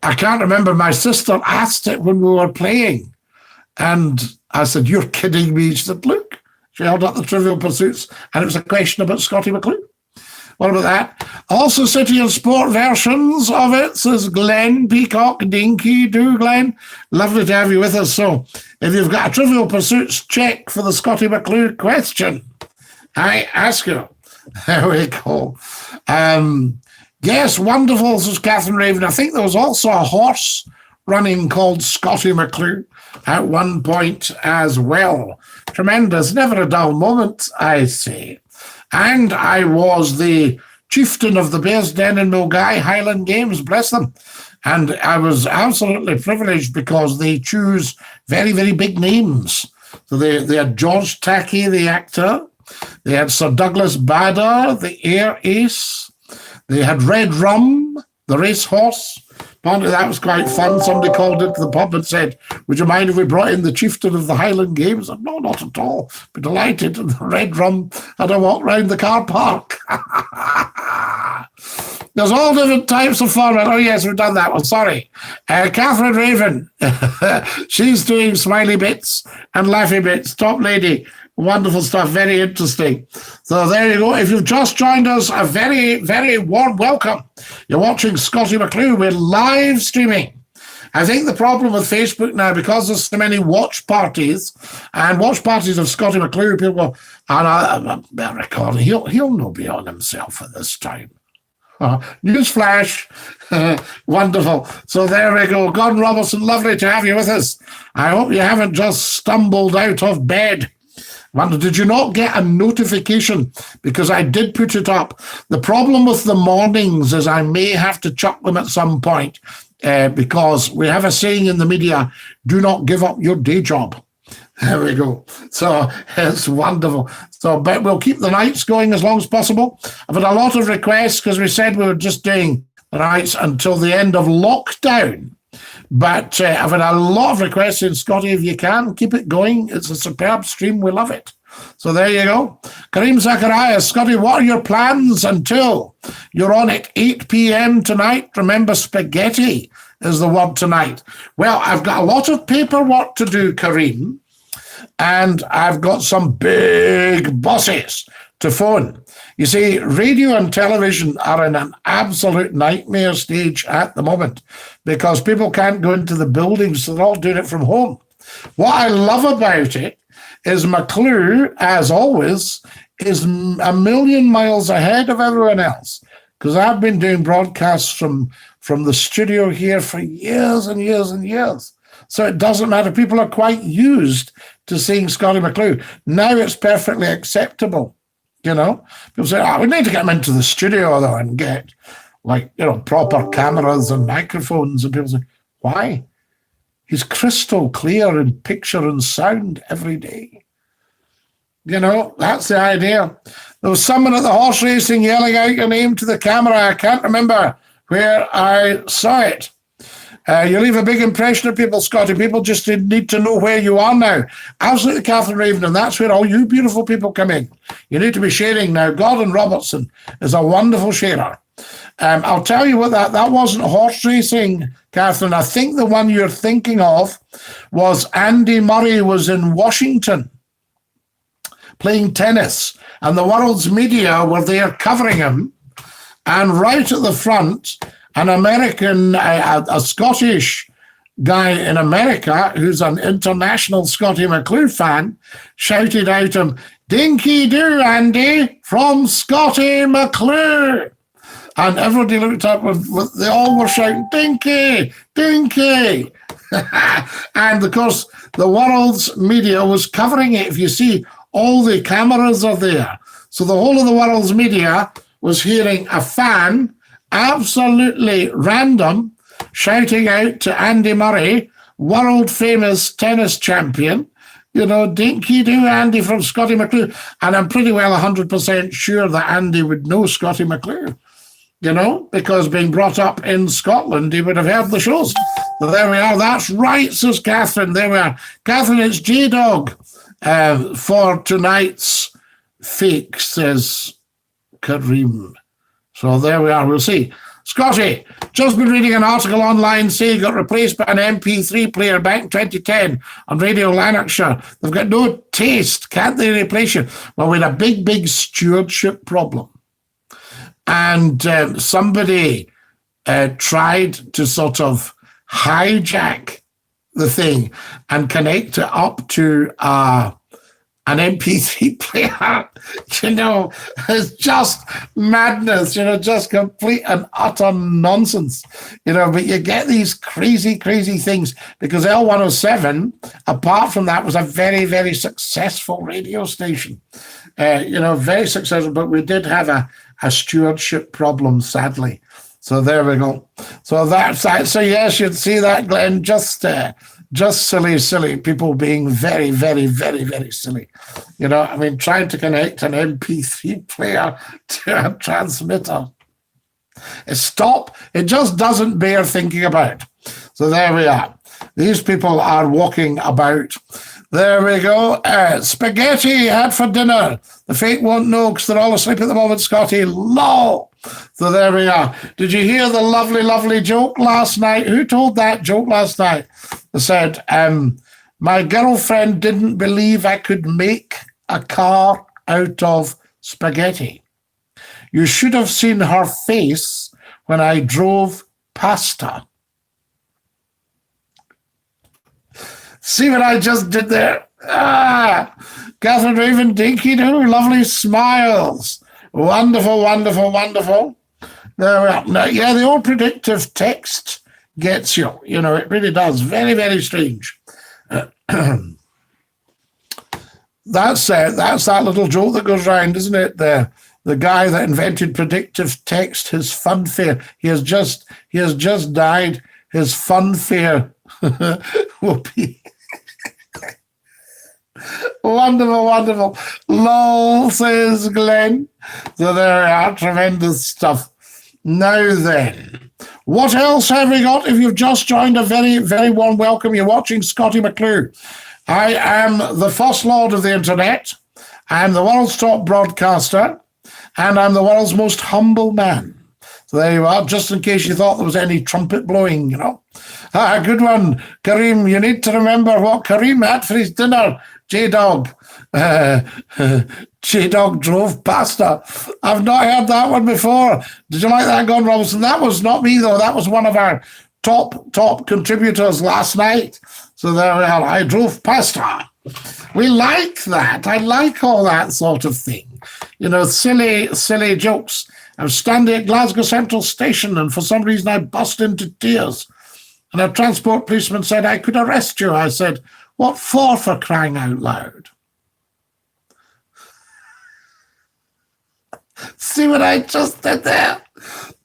can't remember, my sister asked it when we were playing. And I said, you're kidding me. She said, look. She held up the Trivial Pursuits, and it was a question about Scottie Mcclue. What about that? Also, city and sport versions of it, says Glenn Peacock, Dinky-Doo, Glenn. Lovely to have you with us. So if you've got a Trivial Pursuits check for the Scottie Mcclue question, I ask you. There we go. Yes, wonderful, says Catherine Raven. I think there was also a horse running called Scottie Mcclue at one point as well. Tremendous, never a dull moment, I say. And I was the chieftain of the Bears Den in Milgai Highland Games, bless them. And I was absolutely privileged because they choose very, very big names. So they had George Tackey, the actor. They had Sir Douglas Bader, the air ace. They had Red Rum, the racehorse. Apparently that was quite fun. Somebody called into the pub and said, would you mind if we brought in the chieftain of the Highland Games? I said, no, not at all. Be delighted. And the Red Rum had a walk round the car park. There's all different types of format. Oh, yes, we've done that one. Sorry. Catherine Raven. She's doing smiley bits and laughy bits. Top lady. Wonderful stuff. Very interesting. So there you go. If you've just joined us, a very, very warm welcome. You're watching Scottie Mcclue. We're live streaming. I think the problem with Facebook now, because there's so many watch parties, and watch parties of Scottie Mcclue, people go, I'm recording. He'll not be on himself at this time. Newsflash. Wonderful. So there we go. Gordon Robertson, lovely to have you with us. I hope you haven't just stumbled out of bed Wonder, did you not get a notification? Because I did put it up. The problem with the mornings is I may have to chuck them at some point because we have a saying in the media, do not give up your day job. There we go. So it's wonderful. So, but we'll keep the nights going as long as possible. I've had a lot of requests because we said we were just doing the nights until the end of lockdown. But I've had a lot of requests saying, Scottie, if you can, keep it going. It's a superb stream. We love it. So there you go. Kareem Zacharias, Scottie, what are your plans until you're on at 8 p.m. tonight? Remember, spaghetti is the word tonight. Well, I've got a lot of paperwork to do, Kareem, and I've got some big bosses to phone. You see, radio and television are in an absolute nightmare stage at the moment because people can't go into the buildings, so they're all doing it from home. What I love about it is Mcclue, as always, is a million miles ahead of everyone else because I've been doing broadcasts from the studio here for years and years and years. So it doesn't matter. People are quite used to seeing Scottie Mcclue. Now it's perfectly acceptable. You know, people say, we need to get him into the studio, though, and get, proper cameras and microphones. And people say, why? He's crystal clear in picture and sound every day. You know, that's the idea. There was someone at the horse racing yelling out your name to the camera. I can't remember where I saw it. You leave a big impression of people, Scottie. People just need to know where you are now. Absolutely, Catherine Raven, and that's where all you beautiful people come in. You need to be sharing now. Gordon Robertson is a wonderful sharer. I'll tell you what, that wasn't horse racing, Catherine. I think the one you're thinking of was Andy Murray was in Washington playing tennis, and the world's media were there covering him, and right at the front, an American, a Scottish guy in America who's an international Scottie Mcclue fan shouted out him, Dinky-Doo, Andy, from Scottie Mcclue. And everybody looked up, they all were shouting, Dinky, Dinky. And of course, the world's media was covering it. If you see, all the cameras are there. So the whole of the world's media was hearing a fan absolutely random shouting out to Andy Murray, world famous tennis champion, Dinky-Doo Andy from Scottie Mcclue. And I'm pretty well 100% sure that Andy would know Scottie Mcclue, because being brought up in Scotland, he would have heard the shows. So there we are. That's right, says Catherine. There we are. Catherine, it's J-Dog for tonight's fake, says Kareem. So there we are. We'll see. Scottie, just been reading an article online saying he got replaced by an MP3 player back in 2010 on Radio Lanarkshire. They've got no taste. Can't they replace you? Well, we had a big, big stewardship problem. And somebody tried to sort of hijack the thing and connect it up to an MP3 player. It's just madness, just complete and utter nonsense, but you get these crazy, crazy things because L107, apart from that, was a very, very successful radio station, very successful, but we did have a stewardship problem, sadly. So there we go. So that's that. So yes, you'd see that, Glenn, just silly people being very, very, very, very silly. Trying to connect an MP3 player to a transmitter. Stop. It just doesn't bear thinking about. So there we are. These people are walking about. There we go. Spaghetti had for dinner. The fake won't know because they're all asleep at the moment, Scottie. Lol. So there we are. Did you hear the lovely, lovely joke last night? Who told that joke last night? They said, my girlfriend didn't believe I could make a car out of spaghetti. You should have seen her face when I drove past her. See what I just did there? Catherine Raven, Dinky-Doo, lovely smiles. Wonderful, wonderful, wonderful. There we are. Now, yeah, the old predictive text gets you. It really does. Very, very strange. That's that little joke that goes round, isn't it? The guy that invented predictive text, his funfair. He has just died. His funfair will be wonderful, wonderful. Lol, says Glenn. So there we are, tremendous stuff. Now then, what else have we got? If you've just joined, a very, very warm welcome. You're watching Scottie Mcclue. I am the first lord of the internet. I'm the world's top broadcaster, and I'm the world's most humble man. So there you are, just in case you thought there was any trumpet blowing, you know. Good one, Kareem. You need to remember what Kareem had for his dinner. J-Dog. J-Dog drove pasta. I've not heard that one before. Did you like that, Gordon Robinson? That was not me, though. That was one of our top contributors last night. So there we are. I drove pasta. We like that. I like all that sort of thing. You know, silly jokes. I was standing at Glasgow Central Station, and for some reason I burst into tears. And a transport policeman said, I could arrest you. I said, what for crying out loud? See what I just did there?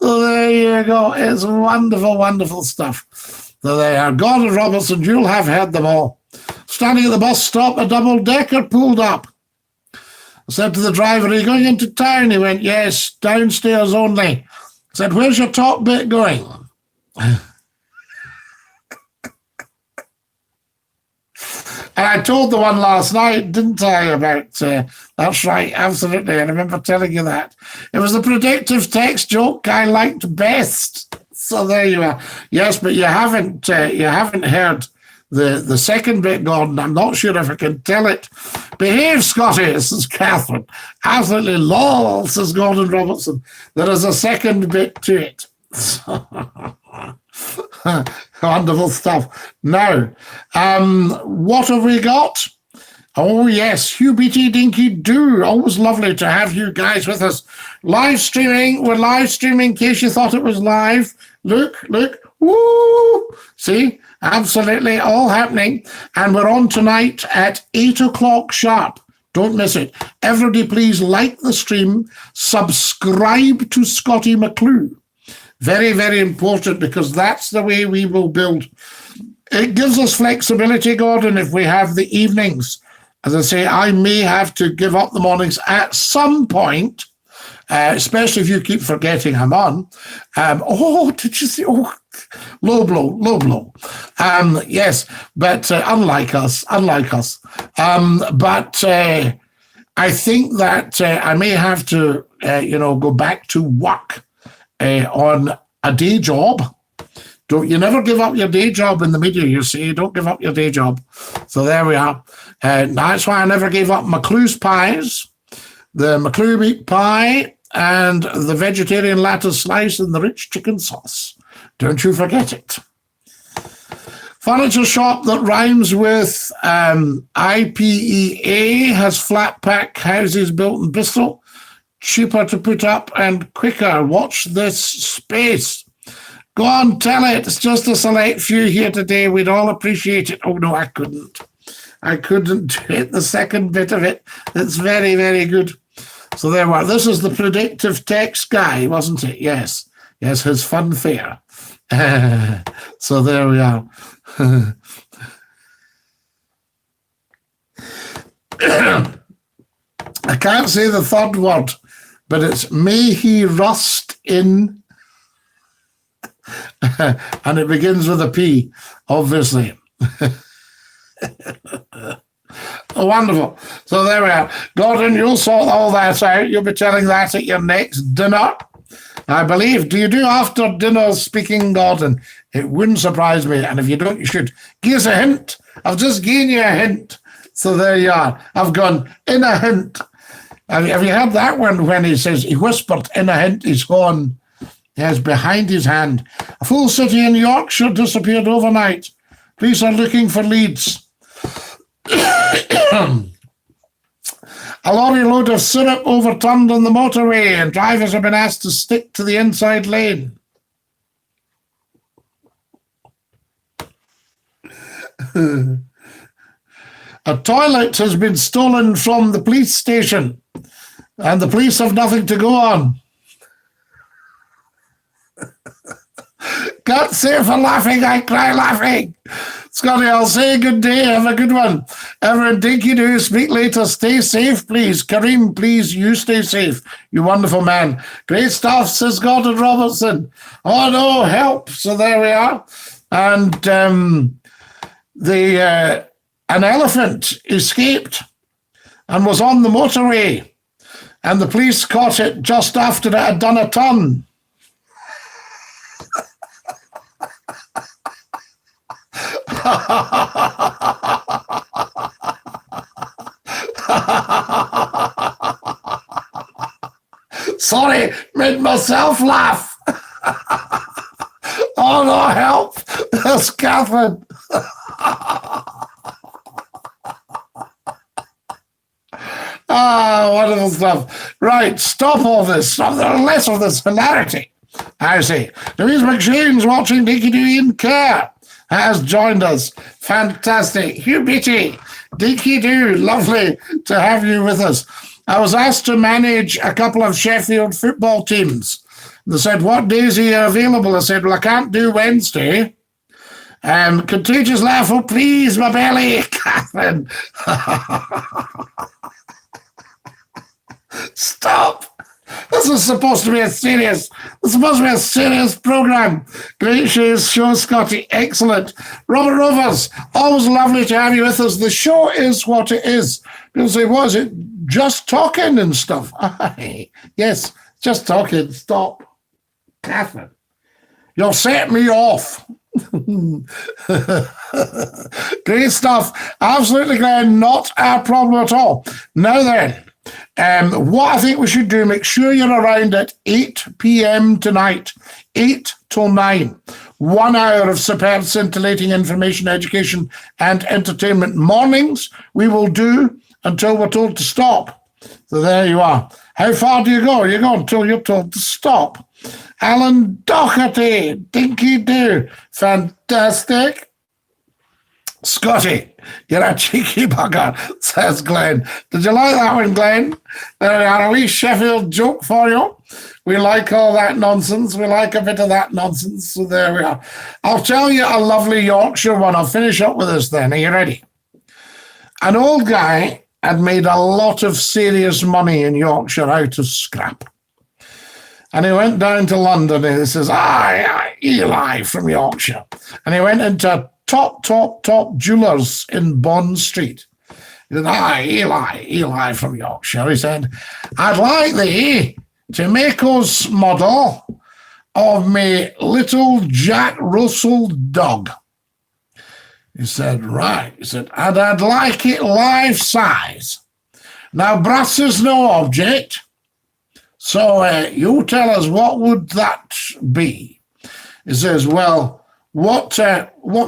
So there you go. It's wonderful, wonderful stuff. So there are. Gordon Robertson, you'll have heard them all. Standing at the bus stop, a double-decker pulled up. I said to the driver, are you going into town? He went, yes, downstairs only. I said, where's your top bit going? And I told the one last night, didn't I, about, that's right, absolutely, I remember telling you that. It was the predictive text joke I liked best. So there you are. Yes, but you haven't heard the second bit, Gordon. I'm not sure if I can tell it. Behave, Scottie, says Catherine. Absolutely lol, says Gordon Robertson. There is a second bit to it. Wonderful stuff. Now, what have we got? Oh, yes, Hugh BT Dinky-Doo. Always lovely to have you guys with us. Live streaming. We're live streaming in case you thought it was live. Look. Woo! See? Absolutely all happening. And we're on tonight at 8 o'clock sharp. Don't miss it. Everybody, please like the stream. Subscribe to Scottie Mcclue. Very, very important, because that's the way we will build. It gives us flexibility, Gordon, if we have the evenings. As I say, I may have to give up the mornings at some point, especially if you keep forgetting I'm on. Did you see? Oh, low blow. Yes, but unlike us. But I think that I may have to, go back to work on a day job. You never give up your day job in the media, you see. Don't give up your day job. So there we are. That's why I never gave up Mcclue's pies, the Mcclue meat pie, and the vegetarian lattice slice and the rich chicken sauce. Don't you forget it. Furniture shop that rhymes with IPEA has flat pack houses built in Bristol. Cheaper to put up and quicker. Watch this space. Go on, tell it. It's just a select few here today. We'd all appreciate it. Oh, no, I couldn't do it. The second bit of it. It's very, very good. So there we are. This is the predictive text guy, wasn't it? Yes, his fun fair. So there we are. I can't say the third word, but it's may he rust in, and it begins with a P, obviously. Wonderful. So there we are. Gordon, you'll sort all that out. You'll be telling that at your next dinner, I believe. Do you do after dinner speaking, Gordon? It wouldn't surprise me. And if you don't, you should. Give us a hint. I've just given you a hint. So there you are. I've gone in a hint. Have you heard that one when he says, he whispered in a hint, he's gone, yes, behind his hand. A full city in Yorkshire disappeared overnight. Police are looking for leads. A lorry load of syrup overturned on the motorway and drivers have been asked to stick to the inside lane. A toilet has been stolen from the police station, and the police have nothing to go on. Can't say for laughing, I cry laughing. Scottie, I'll say good day. Have a good one. Everyone, Dinky-Doo, speak later. Stay safe, please. Kareem, please, you stay safe. You wonderful man. Great stuff, says Gordon Robertson. Oh, no, help. So there we are. And an elephant escaped and was on the motorway. And the police caught it just after it had done a turn. Sorry, made myself laugh. Oh, no, help. That's Catherine. Wonderful stuff. Right, stop all this. Stop less of this hilarity. I see. Louise McShane's watching Dinky-Doo in care. Has joined us. Fantastic. Hugh Beatty, Dinky-Doo, lovely to have you with us. I was asked to manage a couple of Sheffield football teams. They said, what days are you available? I said, well, I can't do Wednesday. Contagious laugh, oh, please, my belly. Catherine. Stop. This is supposed to be a serious program. Great show, Scottie. Excellent. Robert Rovers, always lovely to have you with us. The show is what it is. People say, what is it? Just talking and stuff. Yes, just talking. Stop. Catherine, you'll set me off. Great stuff. Absolutely, Glenn. Not a problem at all. Now then, what I think we should do, make sure you're around at 8 p.m. tonight, 8 till 9. 1 hour of superb, scintillating information, education, and entertainment. Mornings we will do until we're told to stop. So there you are. How far do you go? You go until you're told to stop. Alan Doherty, Dinky-Doo, fantastic. Scottie, you're a cheeky bugger, says Glenn. Did you like that one, Glenn? There we are, a wee Sheffield joke for you. We like all that nonsense. We like a bit of that nonsense. So there we are. I'll tell you a lovely Yorkshire one. I'll finish up with this then. Are you ready? An old guy had made a lot of serious money in Yorkshire out of scrap. And he went down to London and he says, Eli from Yorkshire. And he went into top jewellers in Bond Street. He said, Eli from Yorkshire. He said, I'd like thee to make us model of me little Jack Russell dog. He said, right. He said, and I'd like it life size. Now, brass is no object. So you tell us, what would that be? He says, well, what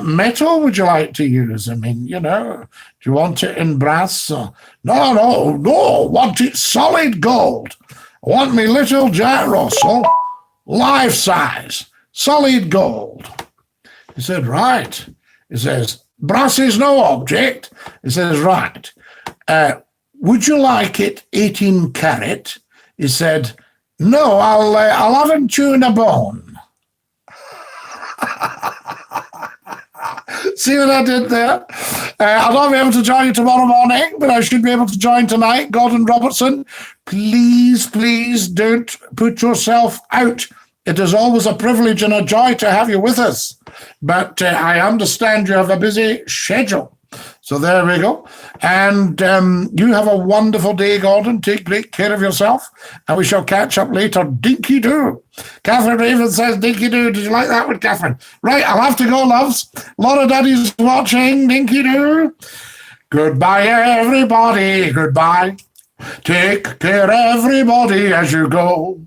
metal would you like to use? I mean, do you want it in brass? No, want it solid gold. I want me little Jack Russell, life size, solid gold. He said, right. He says, brass is no object. He says, right. Would you like it 18 carat? He said, no, I'll have him chewing a bone. See what I did there? I'll not be able to join you tomorrow morning, but I should be able to join tonight. Gordon Robertson, please don't put yourself out. It is always a privilege and a joy to have you with us. But I understand you have a busy schedule. So there we go. And you have a wonderful day, Gordon. Take great care of yourself. And we shall catch up later. Dinky-Doo. Catherine Raven says, Dinky-Doo. Did you like that one, Catherine? Right, I'll have to go, loves. Laura Daddy's watching. Dinky-Doo. Goodbye, everybody. Goodbye. Take care, everybody, as you go.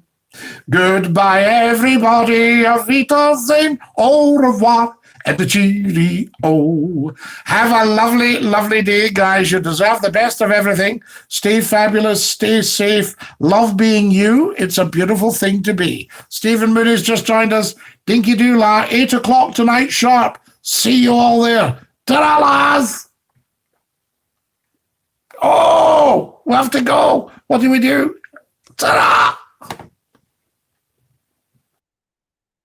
Goodbye, everybody. Auf Wiedersehen. Au revoir. And the cheerio. Have a lovely, lovely day, guys. You deserve the best of everything. Stay fabulous. Stay safe. Love being you. It's a beautiful thing to be. Stephen Moody's just joined us. Dinky-Doo, 8 o'clock tonight sharp. See you all there. Ta-da, lads. Oh, we have to go. What do we do? Ta-da!